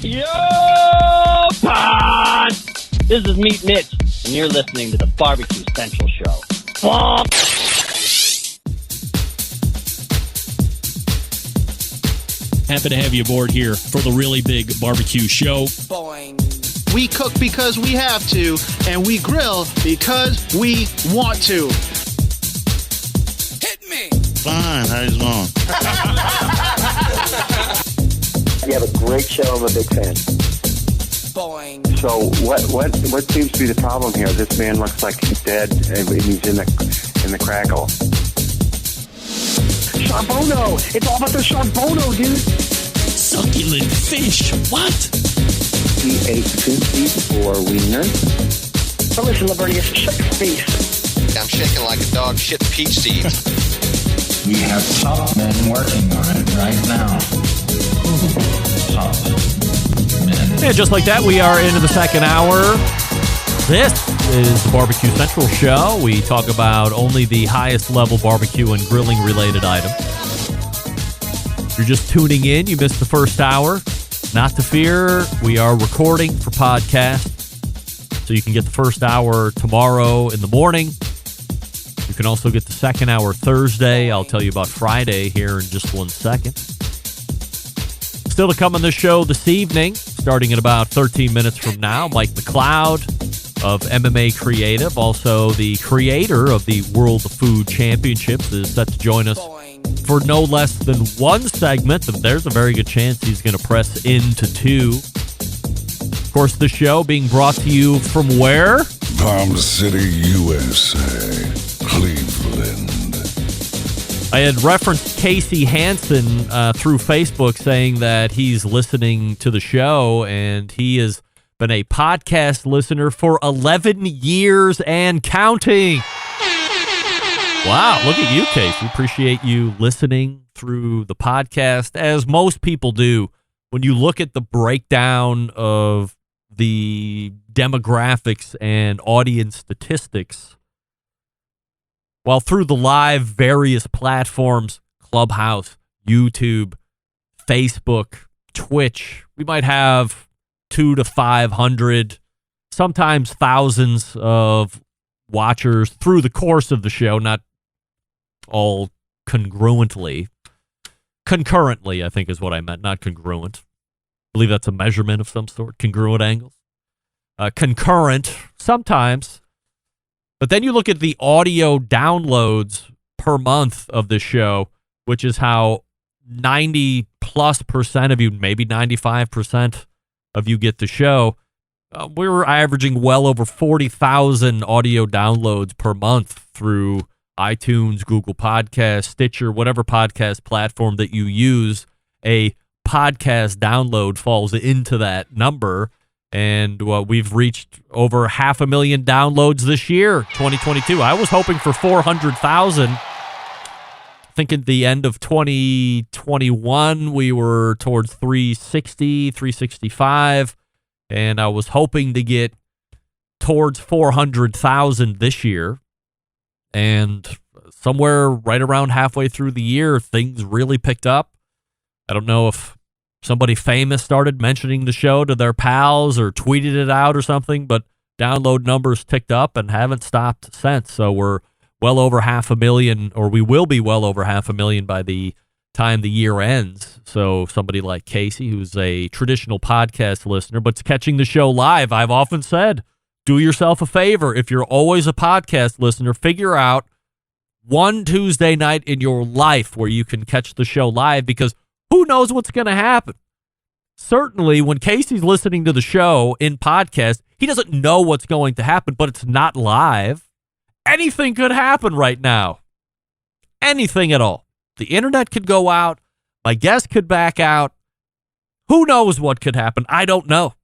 Yo, pod! This is Meat Mitch, and you're listening to the Barbecue Central Show. Bump! Happy to have you aboard here for the really big barbecue show. Boing. We cook because we have to, and we grill because we want to. Hit me. Fine, how's it going? You have a great show. I'm a big fan. Boing. So what seems to be the problem here? This man looks like he's dead and he's in the crackle. Charbono! It's all about the Charbono, dude! Succulent fish. What? He ate 2 feet for wiener. But listen, Lavernius, shut your face. I'm shaking like a dog shit peach seeds. We have top men working on it right now. Top men. And just like that, we are into the second hour. This is the Barbecue Central Show. We talk about only the highest level barbecue and grilling related items. If you're just tuning in, you missed the first hour. Not to fear, we are recording for podcast. So you can get the first hour tomorrow in the morning. You can also get the second hour Thursday. I'll tell you about Friday here in just 1 second. Still to come on this show this evening, starting in about 13 minutes from now, Mike McCloud of MMA Creative, also the creator of the World Food Championships, is set to join us for no less than one segment. And there's a very good chance he's going to press into 2. Of course, the show being brought to you from where? Palm City, USA, Cleveland. I had referenced Casey Hansen through Facebook saying that he's listening to the show, and he has been a podcast listener for 11 years and counting. Wow, look at you, Casey. Appreciate you listening through the podcast, as most people do. When you look at the breakdown of the demographics and audience statistics, while through the live various platforms, Clubhouse, YouTube, Facebook, Twitch, we might have 200 to 500, sometimes thousands of watchers through the course of the show, not all concurrently, I think is what I meant, not congruent. I believe that's a measurement of some sort, congruent angles. Concurrent, sometimes. But then you look at the audio downloads per month of this show, which is how 90+% of you, maybe 95% of you get the show. We're averaging well over 40,000 audio downloads per month through iTunes, Google Podcasts, Stitcher, whatever podcast platform that you use. A podcast download falls into that number. And we've reached over 500,000 downloads this year, 2022. I was hoping for 400,000. I think at the end of 2021, we were towards 360, 365. And I was hoping to get towards 400,000 this year. And somewhere right around halfway through the year, things really picked up. I don't know if somebody famous started mentioning the show to their pals or tweeted it out or something, but download numbers ticked up and haven't stopped since. So we're well over 500,000, or we will be well over 500,000 by the time the year ends. So somebody like Casey, who's a traditional podcast listener, but's catching the show live, I've often said, do yourself a favor. If you're always a podcast listener, figure out one Tuesday night in your life where you can catch the show live, because who knows what's going to happen? Certainly, when Casey's listening to the show in podcast, he doesn't know what's going to happen, but it's not live. Anything could happen right now. Anything at all. The internet could go out. My guest could back out. Who knows what could happen? I don't know.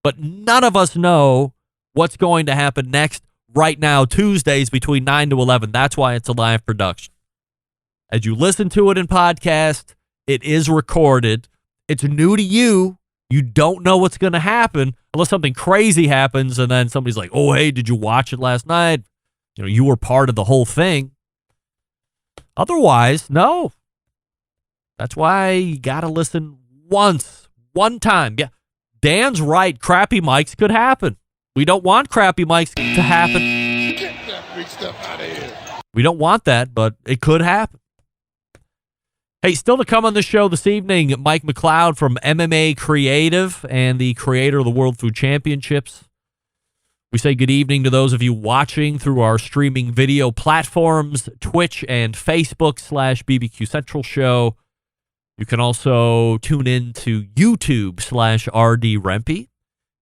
But none of us know what's going to happen next right now, Tuesdays between 9 to 11. That's why it's a live production. As you listen to it in podcast, it is recorded. It's new to you. You don't know what's going to happen unless something crazy happens and then somebody's like, oh, hey, did you watch it last night? You know, you were part of the whole thing. Otherwise, no. That's why you got to listen once One time. Yeah. Dan's right. Crappy mics could happen. We don't want crappy mics to happen. Get that big stuff out of here. We don't want that, but it could happen. Hey, still to come on the show this evening, Mike McCloud from MMA Creative and the creator of the World Food Championships. We say good evening to those of you watching through our streaming video platforms, Twitch and Facebook /BBQ Central Show. You can also tune in to YouTube /RD Rempe.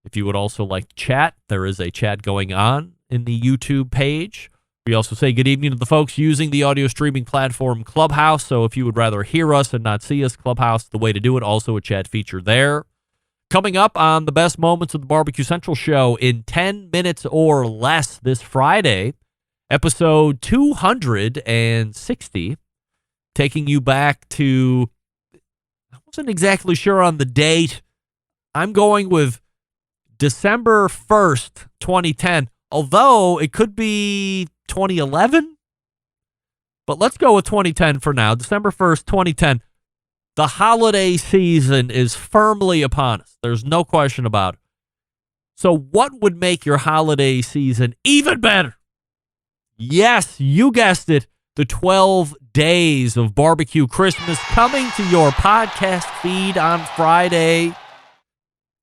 If you would also like to chat, there is a chat going on in the YouTube page. We also say good evening to the folks using the audio streaming platform Clubhouse. So if you would rather hear us and not see us, Clubhouse, the way to do it. Also a chat feature there. Coming up on the best moments of the Barbecue Central Show in 10 minutes or less this Friday, episode 260, taking you back to, I wasn't exactly sure on the date. I'm going with December 1st, 2010, although it could be 2011, but let's go with 2010 for now. December 1st, 2010. The holiday season is firmly upon us. There's no question about it. So what would make your holiday season even better? Yes, you guessed it. The 12 days of Barbecue Christmas coming to your podcast feed on Friday.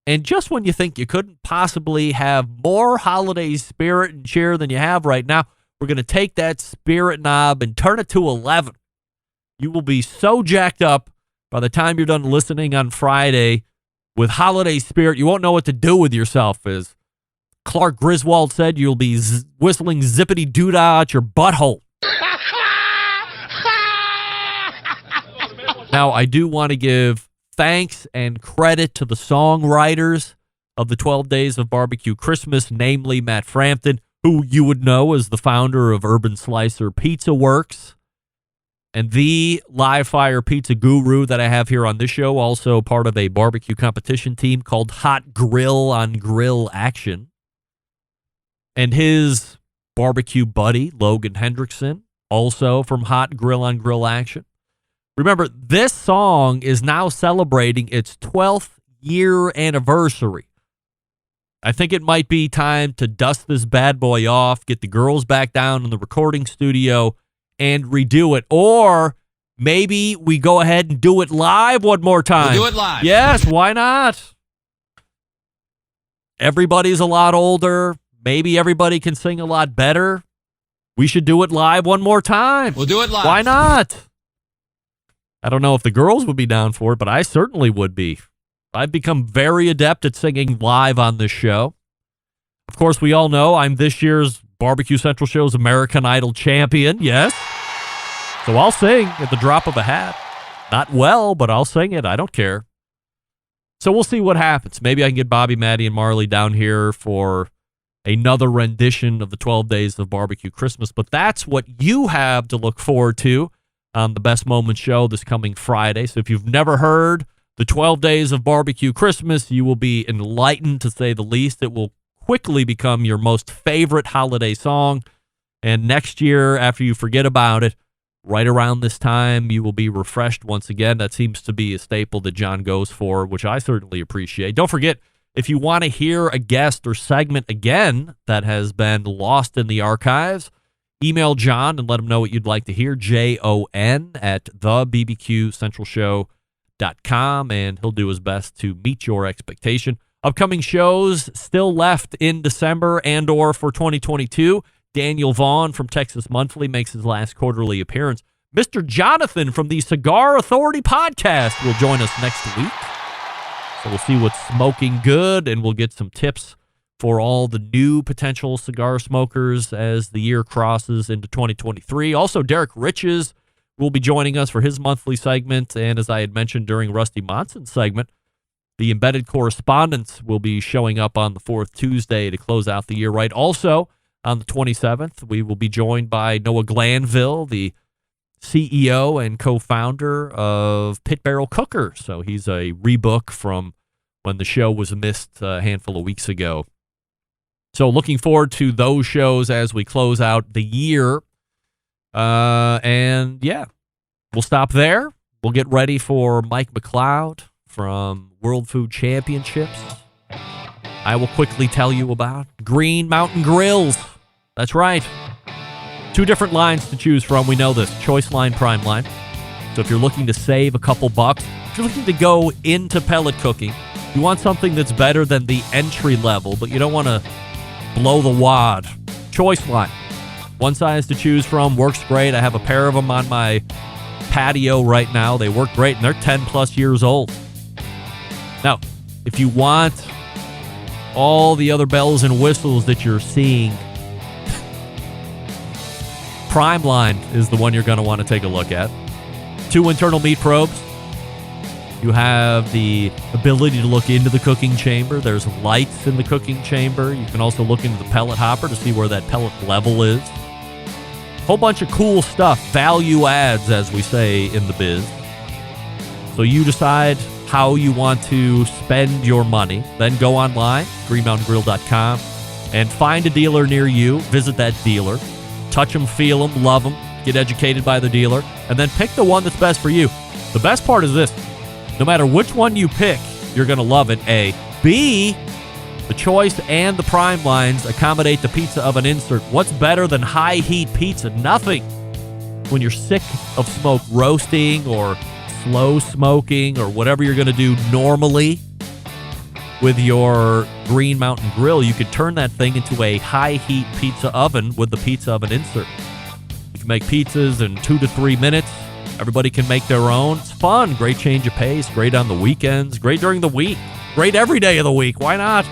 And just when you think you couldn't possibly have more holiday spirit and cheer than you have right now, we're going to take that spirit knob and turn it to 11. You will be so jacked up by the time you're done listening on Friday with holiday spirit, you won't know what to do with yourself. As Clark Griswold said, you'll be whistling zippity-doo-dah at your butthole. Now, I do want to give thanks and credit to the songwriters of the 12 Days of Barbecue Christmas, namely Matt Frampton, who you would know as the founder of Urban Slicer Pizza Works, and the live fire pizza guru that I have here on this show, also part of a barbecue competition team called Hot Grill on Grill Action, and his barbecue buddy, Logan Hendrickson, also from Hot Grill on Grill Action. Remember, this song is now celebrating its 12th year anniversary. I think it might be time to dust this bad boy off, get the girls back down in the recording studio, and redo it. Or maybe we go ahead and do it live one more time. We'll do it live. Yes, why not? Everybody's a lot older. Maybe everybody can sing a lot better. We should do it live one more time. We'll do it live. Why not? I don't know if the girls would be down for it, but I certainly would be. I've become very adept at singing live on this show. Of course, we all know I'm this year's Barbecue Central Show's American Idol champion, yes. So I'll sing at the drop of a hat. Not well, but I'll sing it. I don't care. So we'll see what happens. Maybe I can get Bobby, Maddie, and Marley down here for another rendition of the 12 Days of Barbecue Christmas. But that's what you have to look forward to on the Best Moments show this coming Friday. So if you've never heard the 12 Days of Barbecue Christmas, you will be enlightened, to say the least. It will quickly become your most favorite holiday song. And next year, after you forget about it, right around this time, you will be refreshed once again. That seems to be a staple that John goes for, which I certainly appreciate. Don't forget, if you want to hear a guest or segment again that has been lost in the archives, email John and let him know what you'd like to hear, JON@thebbqcentralshow.com, and he'll do his best to meet your expectation. Upcoming shows still left in December and or for 2022. Daniel Vaughn from Texas Monthly makes his last quarterly appearance. Mr. Jonathan from the Cigar Authority podcast will join us next week. So we'll see what's smoking good, and we'll get some tips for all the new potential cigar smokers as the year crosses into 2023. Also, Derek Riches will be joining us for his monthly segment. And as I had mentioned during Rusty Monson's segment, the embedded correspondents will be showing up on the fourth Tuesday to close out the year right. Also, on the 27th, we will be joined by Noah Glanville, the CEO and co-founder of Pit Barrel Cooker. So he's a rebook from when the show was missed a handful of weeks ago. So looking forward to those shows as we close out the year. And yeah, we'll stop there. We'll get ready for Mike McCloud from World Food Championships, I will quickly tell you about Green Mountain Grills. That's right. 2 different lines to choose from. We know this. Choice line, prime line. So if you're looking to save a couple bucks, if you're looking to go into pellet cooking, you want something that's better than the entry level, but you don't want to blow the wad. Choice line. 1 size to choose from. Works great. I have a pair of them on my patio right now. They work great, and they're 10 plus years old. Now, if you want all the other bells and whistles that you're seeing, Prime Line is the one you're going to want to take a look at. 2 internal meat probes. You have the ability to look into the cooking chamber. There's lights in the cooking chamber. You can also look into the pellet hopper to see where that pellet level is. Whole bunch of cool stuff. Value adds, as we say in the biz. So you decide how you want to spend your money. Then go online, greenmountaingrill.com, and find a dealer near you. Visit that dealer. Touch them, feel them, love them, get educated by the dealer, and then pick the one that's best for you. The best part is this. No matter which one you pick, you're going to love it, A. B, the choice and the prime lines accommodate the pizza oven insert. What's better than high-heat pizza? Nothing. When you're sick of smoke roasting or slow smoking or whatever you're going to do normally with your Green Mountain Grill, you could turn that thing into a high-heat pizza oven with the pizza oven insert. You can make pizzas in 2 to 3 minutes. Everybody can make their own. It's fun. Great change of pace. Great on the weekends. Great during the week. Great every day of the week. Why not?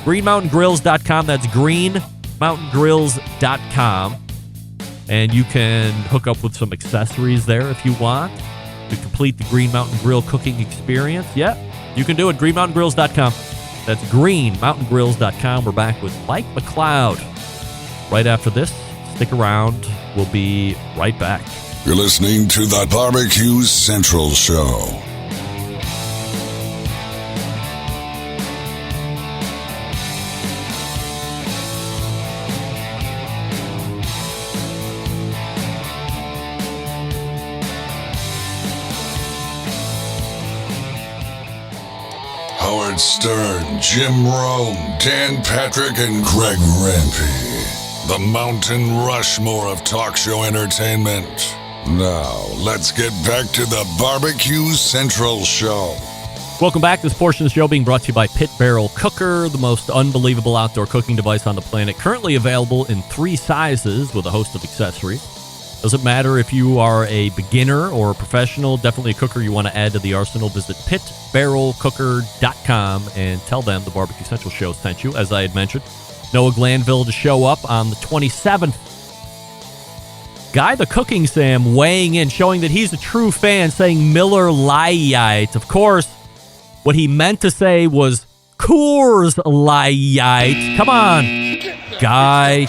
GreenMountainGrills.com. That's GreenMountainGrills.com. And you can hook up with some accessories there if you want to complete the Green Mountain Grill cooking experience. Yeah, you can do it. GreenMountainGrills.com. That's GreenMountainGrills.com. We're back with Mike McCloud right after this. Stick around. We'll be right back. You're listening to the Barbecue Central Show. Howard Stern, Jim Rome, Dan Patrick, and Greg Rempe. The Mountain Rushmore of talk show entertainment. Now, let's get back to the Barbecue Central Show. Welcome back. This portion of the show being brought to you by Pit Barrel Cooker, the most unbelievable outdoor cooking device on the planet. Currently available in 3 sizes with a host of accessories. Doesn't matter if you are a beginner or a professional, definitely a cooker you want to add to the arsenal. Visit pitbarrelcooker.com and tell them the Barbecue Central Show sent you, as I had mentioned. Noah Glanville to show up on the 27th. Guy the Cooking Sam weighing in, showing that he's a true fan, saying Miller Lite. Of course, what he meant to say was Coors Light. Come on, Guy.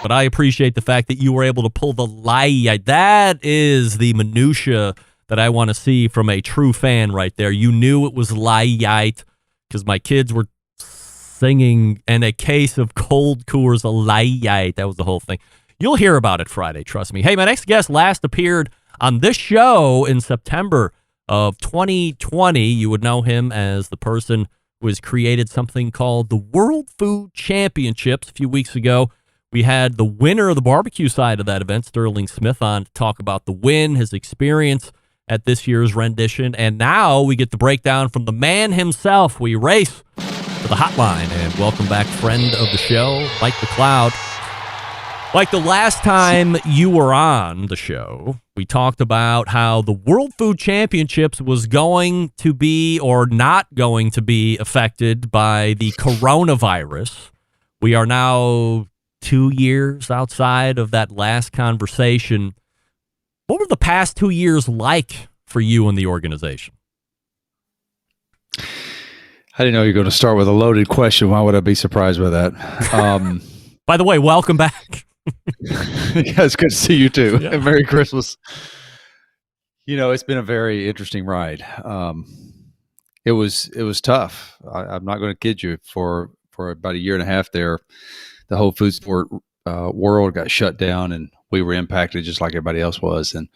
But I appreciate the fact that you were able to pull the light. That is the minutia that I want to see from a true fan right there. You knew it was light because my kids were singing, and a case of cold Coors Light. That was the whole thing. You'll hear about it Friday, trust me. Hey, my next guest last appeared on this show in September of 2020. You would know him as the person who has created something called the World Food Championships. A few weeks ago, we had the winner of the barbecue side of that event, Sterling Smith, on to talk about the win, his experience at this year's rendition. And now we get the breakdown from the man himself. We race to the hotline and welcome back friend of the show, Mike McCloud. Like the last time you were on the show, we talked about how the World Food Championships was going to be or not going to be affected by the coronavirus. We are now 2 years outside of that last conversation. What were the past 2 years like for you and the organization? I didn't know you were going to start with a loaded question. Why would I be surprised by that? By the way, welcome back. Yeah, it's good to see you too. Yeah. And Merry Christmas. You know, it's been a very interesting ride. It was tough. I'm not going to kid you. For about a year and a half there, the whole food sport world got shut down, and we were impacted just like everybody else was. And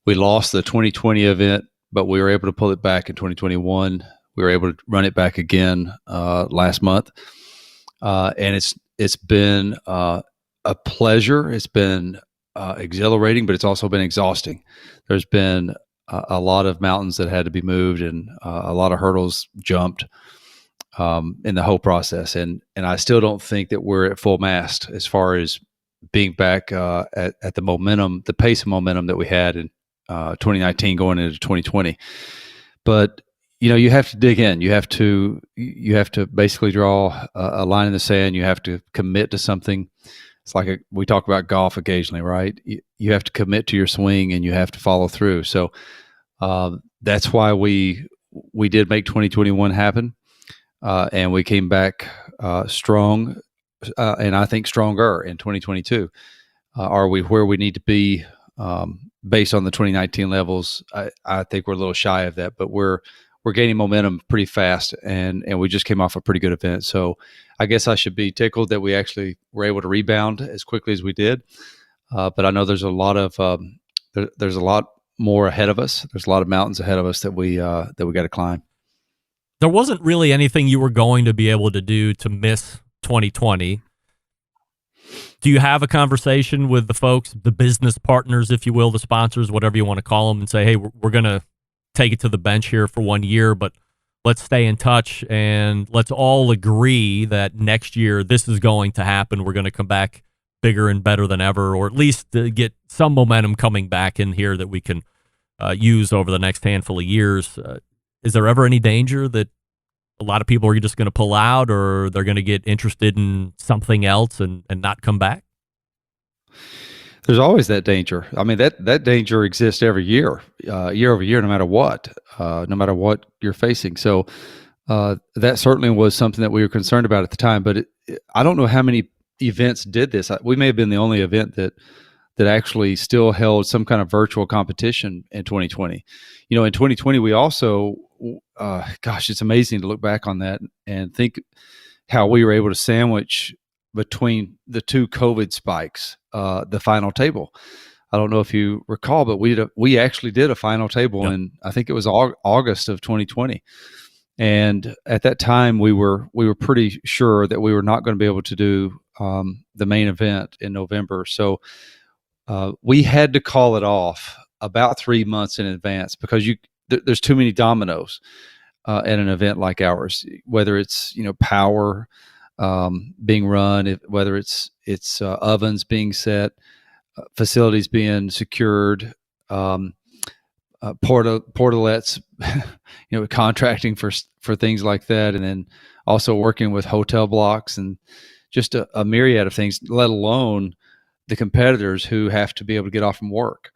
we lost the 2020 event, but we were able to pull it back in 2021. we were able to run it back again last month, and it's been a pleasure. It's been exhilarating, but it's also been exhausting. There's been a lot of mountains that had to be moved and a lot of hurdles jumped in the whole process. And I still don't think that we're at full mast as far as being back at the momentum, the pace of momentum that we had in 2019 going into 2020. But you have to dig in. You have to basically draw a line in the sand. You have to commit to something. It's like we talk about golf occasionally, right? You have to commit to your swing and you have to follow through. So that's why we did make 2021 happen, and we came back strong, and I think stronger in 2022. Are we where we need to be based on the 2019 levels? I think we're a little shy of that, but we're gaining momentum pretty fast, and we just came off a pretty good event. So I guess I should be tickled that we actually were able to rebound as quickly as we did. But I know there's a lot of there's a lot more ahead of us. There's a lot of mountains ahead of us that we got to climb. There wasn't really anything you were going to be able to do to miss 2020. Do you have a conversation with the folks, the business partners, if you will, the sponsors, whatever you want to call them, and say, hey, we're going to take it to the bench here for 1 year, but let's stay in touch and let's all agree that next year this is going to happen. We're going to come back bigger and better than ever, or at least get some momentum coming back in here that we can use over the next handful of years. Is there ever any danger that a lot of people are just going to pull out, or they're going to get interested in something else and not come back? There's always that danger. I mean, that danger exists every year, year over year, no matter what you're facing. So that certainly was something that we were concerned about at the time. But I don't know how many events did this. We may have been the only event that actually still held some kind of virtual competition in 2020. In 2020, we also, it's amazing to look back on that and think how we were able to sandwich between the two COVID spikes, the final table. I don't know if you recall, but we actually did a final table in, I think it was August of 2020. And at that time, we were pretty sure that we were not going to be able to do the main event in November. So we had to call it off about 3 months in advance because there's too many dominoes at an event like ours, whether it's power being run, whether it's ovens being set, facilities being secured, portalets, contracting for things like that, and then also working with hotel blocks and just a myriad of things, let alone the competitors who have to be able to get off from work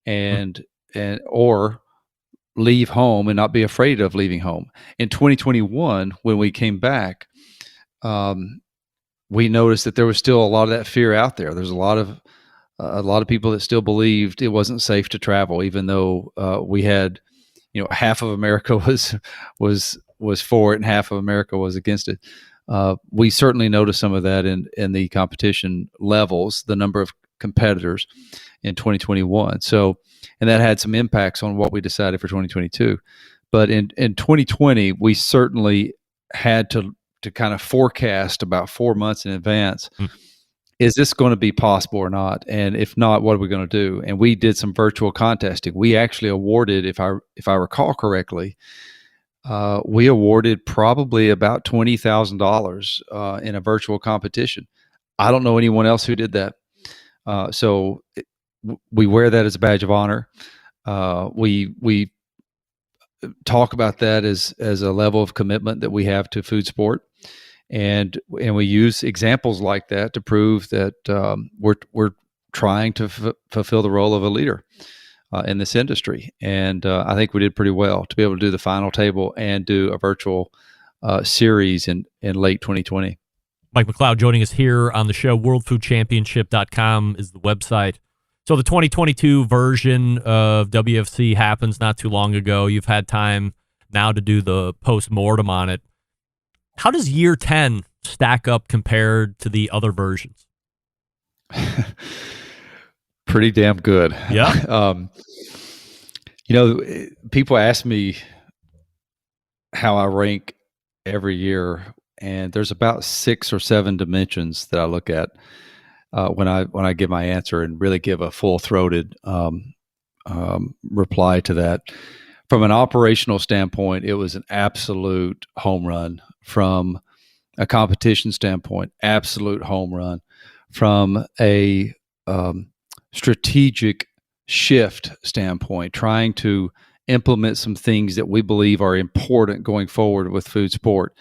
and or leave home and not be afraid of leaving home. In 2021, when we came back, we noticed that there was still a lot of that fear out there. There's a lot of people that still believed it wasn't safe to travel, even though we had, half of America was for it and half of America was against it. We certainly noticed some of that in the competition levels, the number of competitors in 2021. So, and that had some impacts on what we decided for 2022. But in 2020, we certainly had to kind of forecast about 4 months in advance. Is this going to be possible or not? And if not, what are we going to do? And we did some virtual contesting. We actually awarded, if I recall correctly, we awarded probably about $20,000 in a virtual competition. I don't know anyone else who did that. So we wear that as a badge of honor. We talk about that as a level of commitment that we have to food sport. And we use examples like that to prove that we're trying to fulfill the role of a leader in this industry. And I think we did pretty well to be able to do the final table and do a virtual series in late 2020. Mike McCloud joining us here on the show. WorldFoodChampionship.com is the website. So the 2022 version of WFC happens not too long ago. You've had time now to do the post-mortem on it. How does year 10 stack up compared to the other versions? Pretty damn good. Yeah. People ask me how I rank every year, and there's about 6 or 7 dimensions that I look at when I give my answer and really give a full-throated reply to that. From an operational standpoint, it was an absolute home run. From a competition standpoint, absolute home run. From a strategic shift standpoint, trying to implement some things that we believe are important going forward with food sport,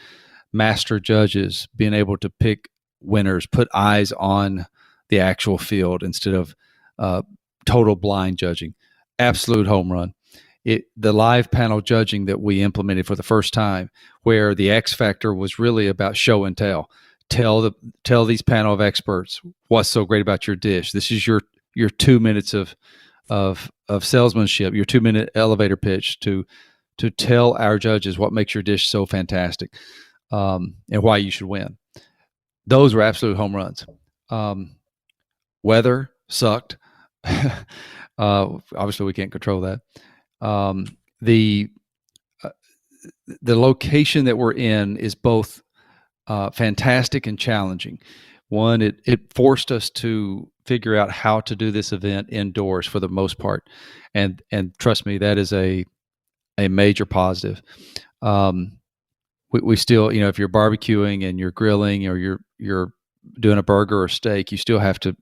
master judges, being able to pick winners, put eyes on the actual field instead of total blind judging. Absolute home run. The live panel judging that we implemented for the first time, where the X factor was really about show and tell. Tell these panel of experts what's so great about your dish. This is your 2 minutes of salesmanship, your 2-minute elevator pitch to tell our judges what makes your dish so fantastic, and why you should win. Those were absolute home runs. Weather sucked. Obviously, we can't control that. The location that we're in is both fantastic and challenging. One, it forced us to figure out how to do this event indoors for the most part, and trust me, that is a major positive. We still, if you're barbecuing and you're grilling or you're doing a burger or steak, you still have to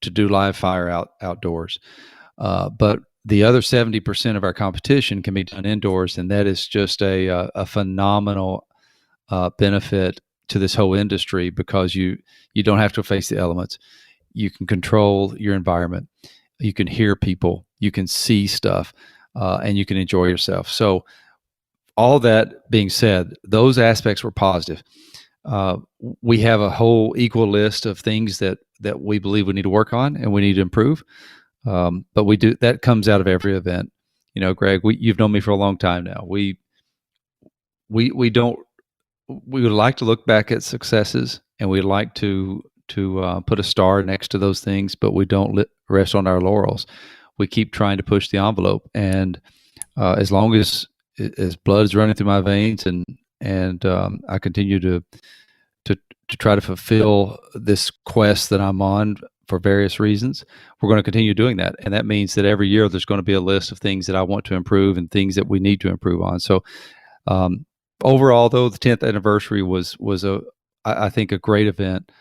do live fire outdoors. But the other 70% of our competition can be done indoors, and that is just a phenomenal benefit to this whole industry, because you don't have to face the elements. You can control your environment. You can hear people. You can see stuff, and you can enjoy yourself. So all that being said, those aspects were positive. We have a whole equal list of things that we believe we need to work on and we need to improve. But we do, that comes out of every event. Greg, you've known me for a long time now. We would like to look back at successes, and we'd like to put a star next to those things, but we don't rest on our laurels. We keep trying to push the envelope, and as long as blood is running through my veins, and I continue to try to fulfill this quest that I'm on for various reasons, we're going to continue doing that. And that means that every year there's going to be a list of things that I want to improve and things that we need to improve on. So overall, though, the 10th anniversary was I think a great event,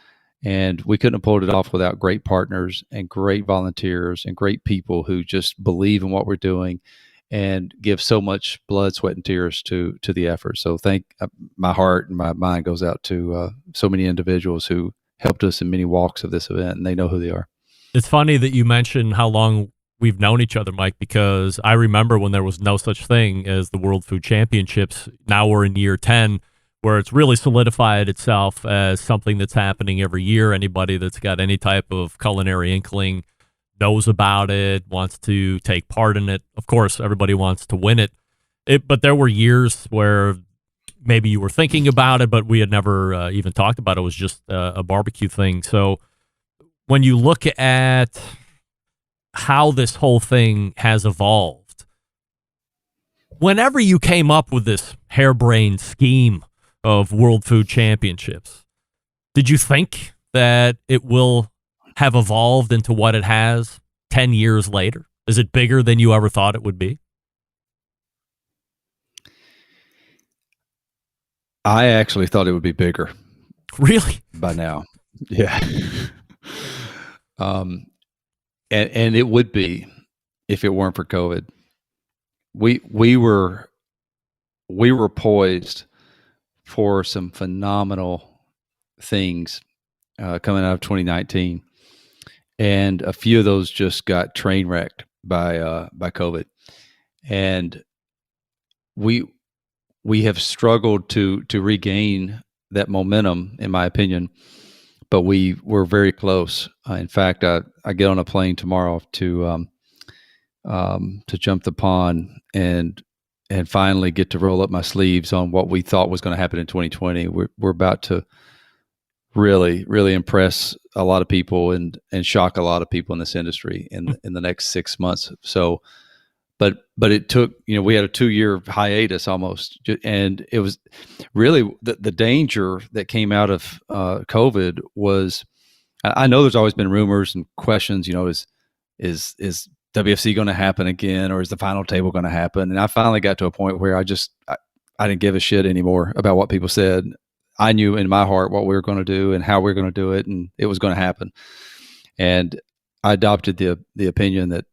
and we couldn't have pulled it off without great partners and great volunteers and great people who just believe in what we're doing and give so much blood, sweat, and tears to the effort. So my heart and my mind goes out to so many individuals who helped us in many walks of this event, and they know who they are. It's funny that you mentioned how long we've known each other, Mike, because I remember when there was no such thing as the World Food Championships. Now we're in year 10, where it's really solidified itself as something that's happening every year. Anybody that's got any type of culinary inkling knows about it, wants to take part in it. Of course, everybody wants to win it. But there were years where maybe you were thinking about it, but we had never even talked about it. It was just a barbecue thing. So when you look at how this whole thing has evolved, whenever you came up with this harebrained scheme of World Food Championships, did you think that it will have evolved into what it has 10 years later? Is it bigger than you ever thought it would be? I actually thought it would be bigger. Really? By now. Yeah. And it would be if it weren't for COVID. We were poised for some phenomenal things coming out of 2019, and a few of those just got train wrecked by COVID, and we have struggled to regain that momentum, in my opinion. But we were very close. In fact, I get on a plane tomorrow to jump the pond and finally get to roll up my sleeves on what we thought was going to happen in 2020. We're about to really, really impress a lot of people and shock a lot of people in this industry in the next 6 months. So but it took, we had a 2-year hiatus almost, and it was really the danger that came out of COVID was, I know there's always been rumors and questions, is WFC going to happen again, or is the final table going to happen? And I finally got to a point where I didn't give a shit anymore about what people said. I knew in my heart what we were going to do and how we were going to do it, and it was going to happen. And I adopted the opinion that,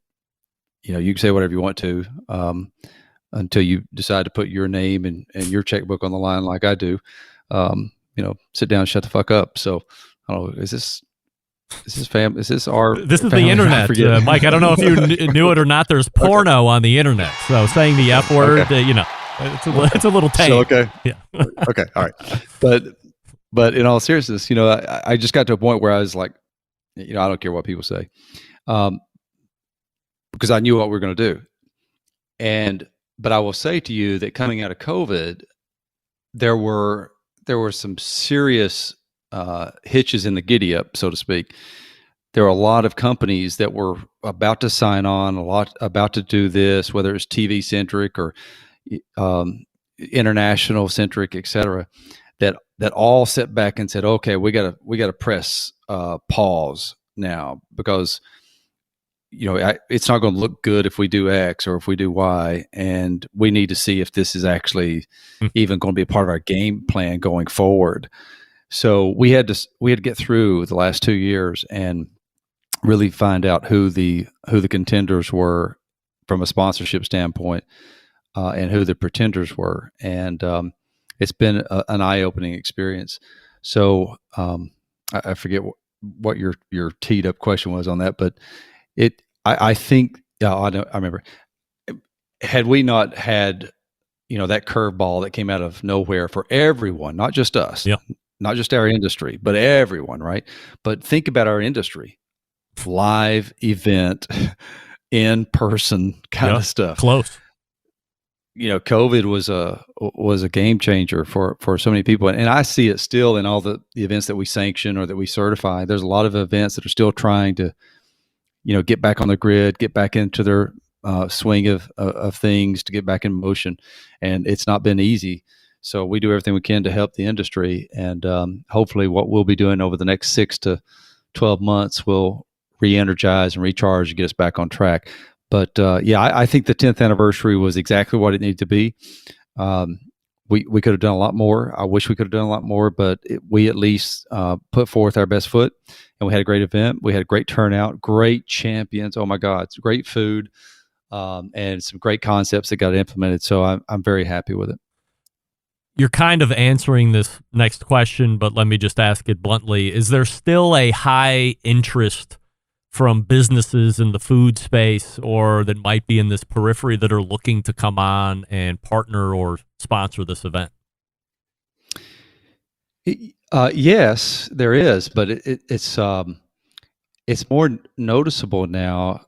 you can say whatever you want to, until you decide to put your name and your checkbook on the line like I do. Sit down and shut the fuck up. So, I don't know, is this fam? Is this our? This is the internet, Mike. I don't know if you knew it or not. There's porno on the internet, so saying the F word, it's a little tame. So, okay. Yeah. Okay. All right. But in all seriousness, I just got to a point where I was like, I don't care what people say, because I knew what we were going to do. But I will say to you that coming out of COVID, there were some serious hitches in the giddy up, so to speak. There were a lot of companies that were about to sign on, about to do this, whether it's TV centric or international centric, et cetera, that all sat back and said, okay, we gotta press pause now, because it's not going to look good if we do X or if we do Y, and we need to see if this is actually even going to be a part of our game plan going forward. So we had to get through the last 2 years and really find out who the contenders were from a sponsorship standpoint, and who the pretenders were. And it's been an eye-opening experience. So I forget what your teed up question was on that, but I think, I remember, had we not had, that curveball that came out of nowhere for everyone, not just us, not just our industry, but everyone, right? But think about our industry, live event, in-person kind of stuff. Close. COVID was a game changer for so many people. And I see it still in all the events that we sanction or that we certify. There's a lot of events that are still trying to, get back on the grid, get back into their swing of things, to get back in motion. And it's not been easy. So we do everything we can to help the industry. And hopefully what we'll be doing over the next 6 to 12 months will re-energize and recharge and get us back on track. But I think the 10th anniversary was exactly what it needed to be. We could have done a lot more. I wish we could have done a lot more, but we at least put forth our best foot, and we had a great event. We had a great turnout, great champions. Oh my God, it's great food, and some great concepts that got implemented. So I'm very happy with it. You're kind of answering this next question, but let me just ask it bluntly. Is there still a high interest from businesses in the food space, or that might be in this periphery, that are looking to come on and partner or sponsor this event? Yes, there is, but it's more noticeable now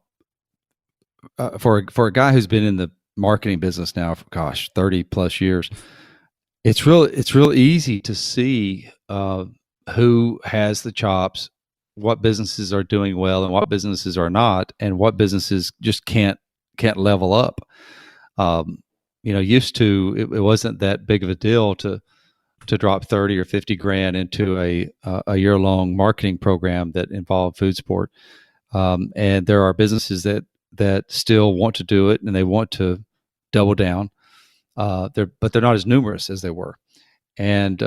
for a guy who's been in the marketing business now for 30 plus years. It's real easy to see who has the chops, what businesses are doing well and what businesses are not, and what businesses just can't level up. Used to, it wasn't that big of a deal to drop 30 or 50 grand into a year-long marketing program that involved food sport. And there are businesses that still want to do it, and they want to double down. But they're not as numerous as they were. And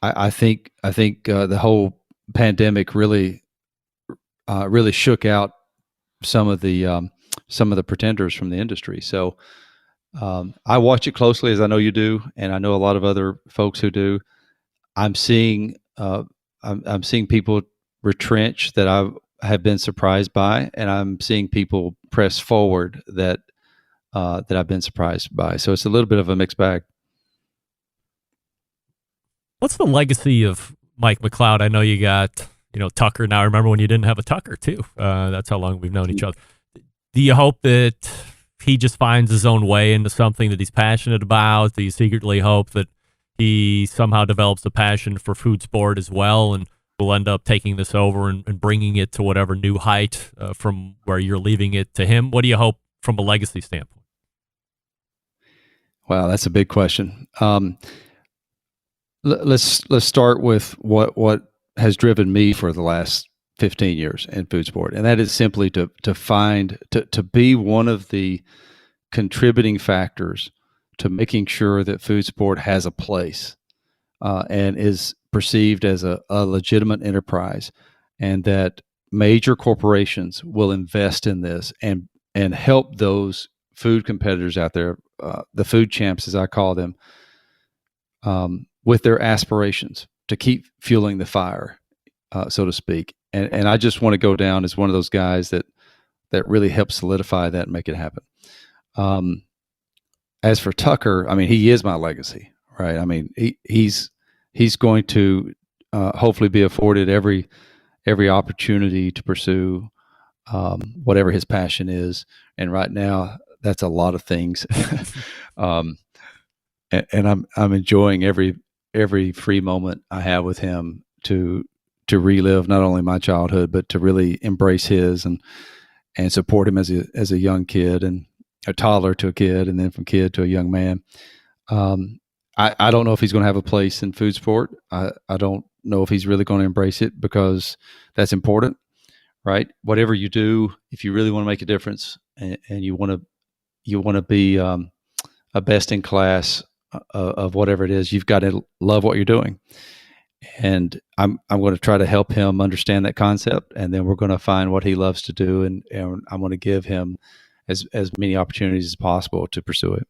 I think the whole pandemic really shook out some of the pretenders from the industry. So I watch it closely, as I know you do, and I know a lot of other folks who do. I'm seeing people retrench that I have been surprised by, and I'm seeing people press forward that I've been surprised by. So it's a little bit of a mixed bag. What's the legacy of Mike McCloud? I know you got, Tucker now. I remember when you didn't have a Tucker too. That's how long we've known each other. Do you hope that he just finds his own way into something that he's passionate about? Do you secretly hope that he somehow develops a passion for food sport as well, and will end up taking this over and bringing it to whatever new height from where you're leaving it to him? What do you hope from a legacy standpoint? Wow, that's a big question. Let's start with what has driven me for the last 15 years in food sport, and that is simply to be one of the contributing factors to making sure that food sport has a place and is perceived as a legitimate enterprise, and that major corporations will invest in this and help those food competitors out there, the food champs as I call them, with their aspirations to keep fueling the fire, so to speak. And I just want to go down as one of those guys that really helps solidify that and make it happen. As for Tucker, I mean, he is my legacy, right? I mean, he's going to hopefully be afforded every opportunity to pursue whatever his passion is. And right now, that's a lot of things. And I'm enjoying every free moment I have with him to relive not only my childhood, but to really embrace his and support him as a young kid and a toddler to a kid, and then from kid to a young man. I don't know if he's going to have a place in food sport. I don't know if he's really going to embrace it, because that's important, right? Whatever you do, if you really want to make a difference and you want to be a best in class of whatever it is, you've got to love what you're doing. And I'm going to try to help him understand that concept, and then we're going to find what he loves to do, and I'm going to give him as many opportunities as possible to pursue it.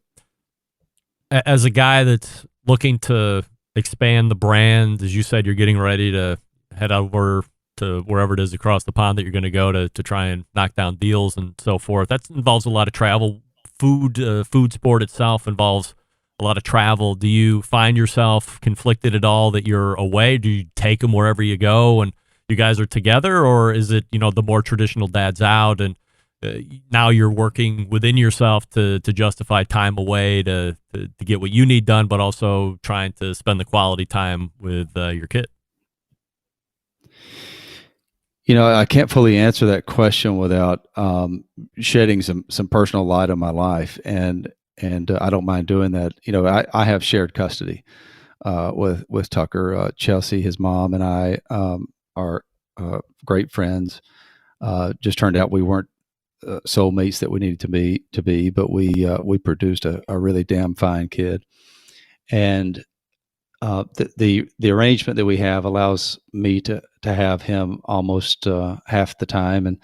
As a guy that's looking to expand the brand, as you said, you're getting ready to head over to wherever it is across the pond that you're going to go to try and knock down deals and so forth. That involves a lot of travel. Food sport itself involves a lot of travel. Do you find yourself conflicted at all that you're away? Do you take them wherever you go and you guys are together, or is it, the more traditional dad's out and now you're working within yourself to justify time away to get what you need done, but also trying to spend the quality time with your kid? I can't fully answer that question without shedding some personal light on my life, and I don't mind doing that. I have shared custody with Tucker. Chelsea, his mom, and I are great friends. Just turned out we weren't soulmates that we needed to be, but we produced a really damn fine kid. And the arrangement that we have allows me to have him almost half the time,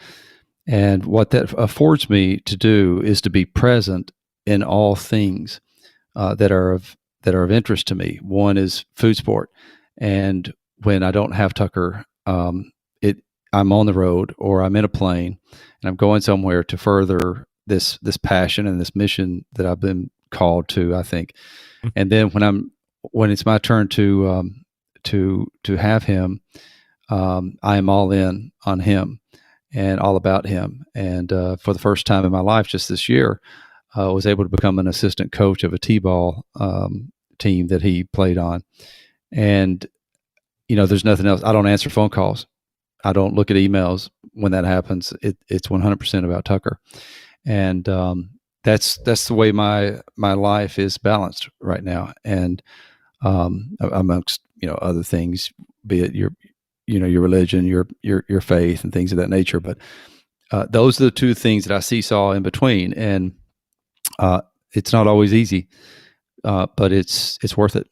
and what that affords me to do is to be present in all things that are of interest to me. One is food sport, and when I don't have Tucker, I'm on the road or I'm in a plane and I'm going somewhere to further this passion and this mission that I've been called to, I think. And then when it's my turn to have him, I am all in on him and all about him. And for the first time in my life, just this year, I was able to become an assistant coach of a T-ball team that he played on. And there's nothing else. I don't answer phone calls. I don't look at emails when that happens. It's 100% about Tucker, and that's the way my life is balanced right now. And amongst other things, be it your religion, your faith, and things of that nature. But those are the two things that I seesaw in between, and it's not always easy, but it's worth it.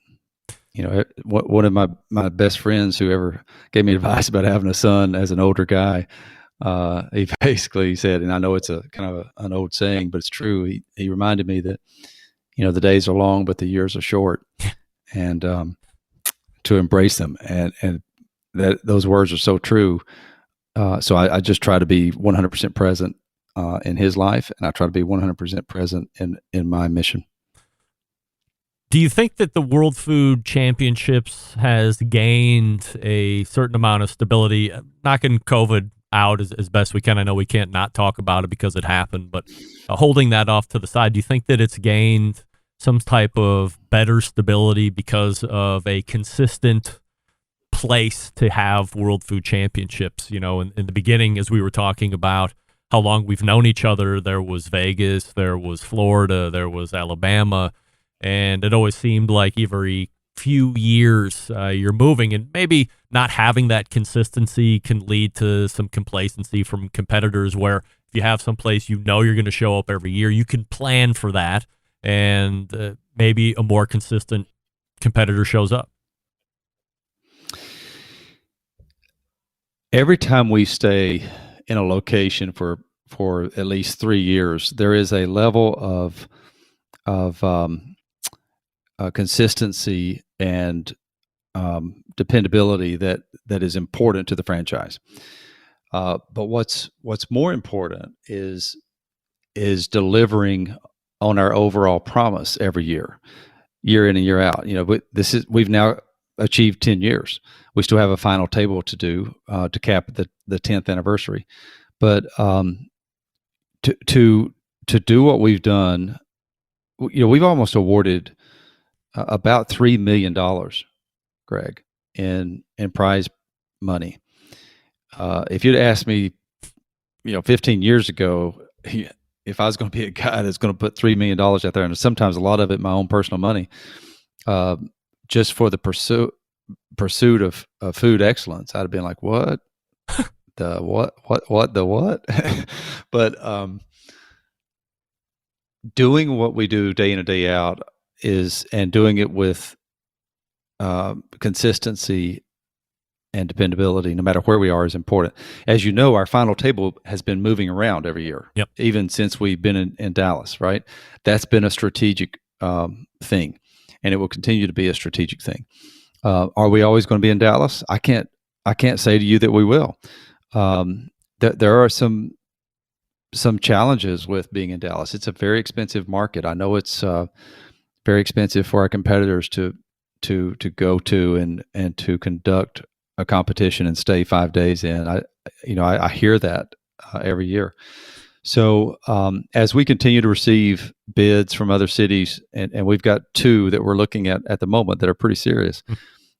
One of my best friends who ever gave me advice about having a son as an older guy, he basically said, and I know it's a kind of an old saying, but it's true. He reminded me that, the days are long, but the years are short, and to embrace them. And that those words are so true. So I just try to be 100% present in his life, and I try to be 100% present in my mission. Do you think that the World Food Championships has gained a certain amount of stability, knocking COVID out as best we can? I know we can't not talk about it because it happened, but holding that off to the side, do you think that it's gained some type of better stability because of a consistent place to have World Food Championships? In the beginning, as we were talking about, how long we've known each other. There was Vegas, there was Florida, there was Alabama, and it always seemed like every few years you're moving, and maybe not having that consistency can lead to some complacency from competitors, where if you have someplace you're going to show up every year, you can plan for that, and maybe a more consistent competitor shows up. Every time we stay in a location for at least 3 years, there is a level of consistency and dependability that is important to the franchise. But what's more important is delivering on our overall promise every year in and year out. We've now achieved 10 years. We still have a final table to do to cap the 10th anniversary. But to do what we've done, we've almost awarded about $3 million, Greg, in prize money. If you'd asked me, 15 years ago, if I was going to be a guy that's going to put $3 million out there, and sometimes a lot of it my own personal money, just for the pursuit of food excellence, I'd have been like, what? The what? But doing what we do day in and day out and doing it with consistency and dependability, no matter where we are, is important. As you know, our final table has been moving around every year, even since we've been in Dallas, right? That's been a strategic thing, and it will continue to be a strategic thing. Are we always going to be in Dallas? I can't say to you that we will. There are some challenges with being in Dallas. It's a very expensive market. I know it's very expensive for our competitors to go to and to conduct a competition and stay 5 days in. I hear that every year. So as we continue to receive bids from other cities, and we've got 2 that we're looking at the moment that are pretty serious,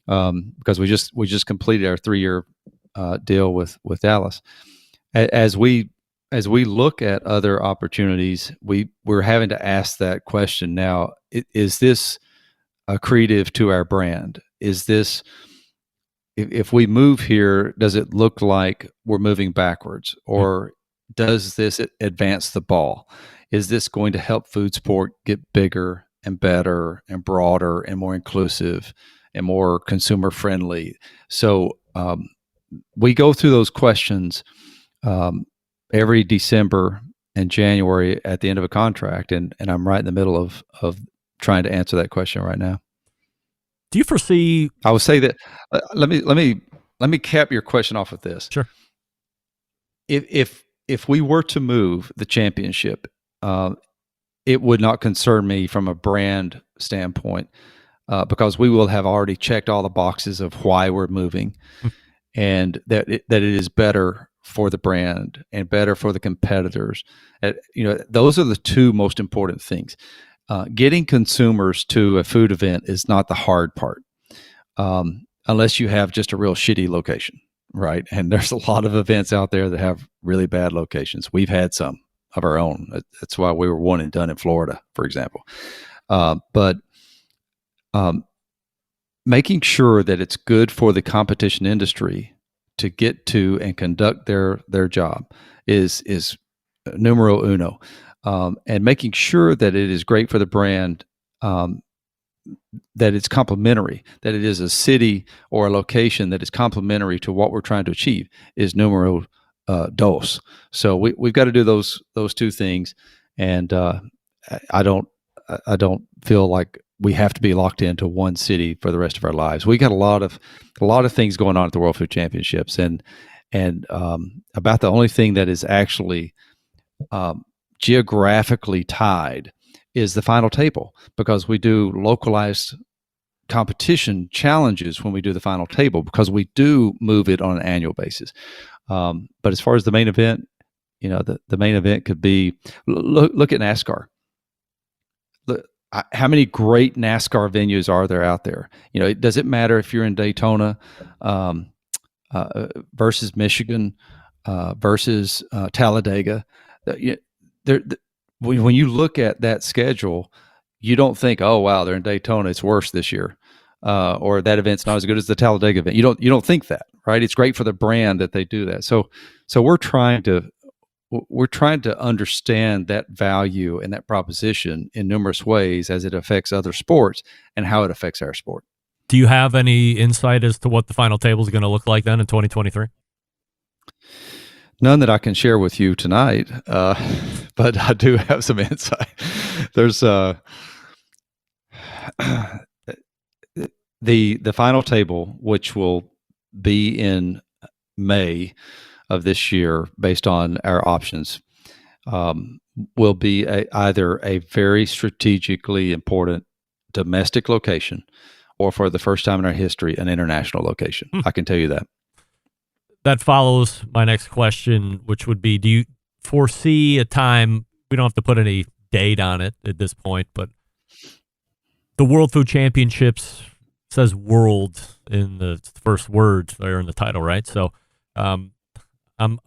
because we just completed our 3-year deal with Dallas. As we look at other opportunities, we're having to ask that question now: is this accretive to our brand? Is this, if we move here, does it look like we're moving backwards, or does this advance the ball? Is this going to help food sport get bigger and better and broader and more inclusive and more consumer friendly? So we go through those questions every December and January at the end of a contract, and I'm right in the middle of trying to answer that question right now. Do you foresee? I would say that. Let me cap your question off with this. Sure. If we were to move the championship, it would not concern me from a brand standpoint, because we will have already checked all the boxes of why we're moving, and that it is better for the brand and better for the competitors. Those are the 2 most important things. Getting consumers to a food event is not the hard part, unless you have just a real shitty location, right? And there's a lot of events out there that have really bad locations. We've had some of our own. That's why we were one and done in Florida, for example. But making sure that it's good for the competition industry to get to and conduct their job is numero uno. And making sure that it is great for the brand, that it's complementary, that it is a city or a location that is complementary to what we're trying to achieve, is numero dos. So we've got to do those 2 things, and I don't feel like we have to be locked into one city for the rest of our lives. We got a lot of things going on at the World Food Championships, and about the only thing that is actually geographically tied is the final table, because we do localized competition challenges when we do the final table, because we do move it on an annual basis. But as far as the main event, the main event could be, look at NASCAR. How many great NASCAR venues are there out there? Does it matter if you're in Daytona versus Michigan, versus Talladega. When you look at that schedule, you don't think, "Oh wow, they're in Daytona. It's worse this year," or that event's not as good as the Talladega event. You don't think that, right? It's great for the brand that they do that. So we're trying to understand that value and that proposition in numerous ways as it affects other sports and how it affects our sport. Do you have any insight as to what the final table is going to look like then in 2023? None that I can share with you tonight, but I do have some insight. There's the final table, which will be in May of this year, based on our options, will be either a very strategically important domestic location, or for the first time in our history, an international location. I can tell you that. That follows my next question, which would be, do you foresee a time, we don't have to put any date on it at this point, but the World Food Championships says world in the first word there in the title, right? So I'm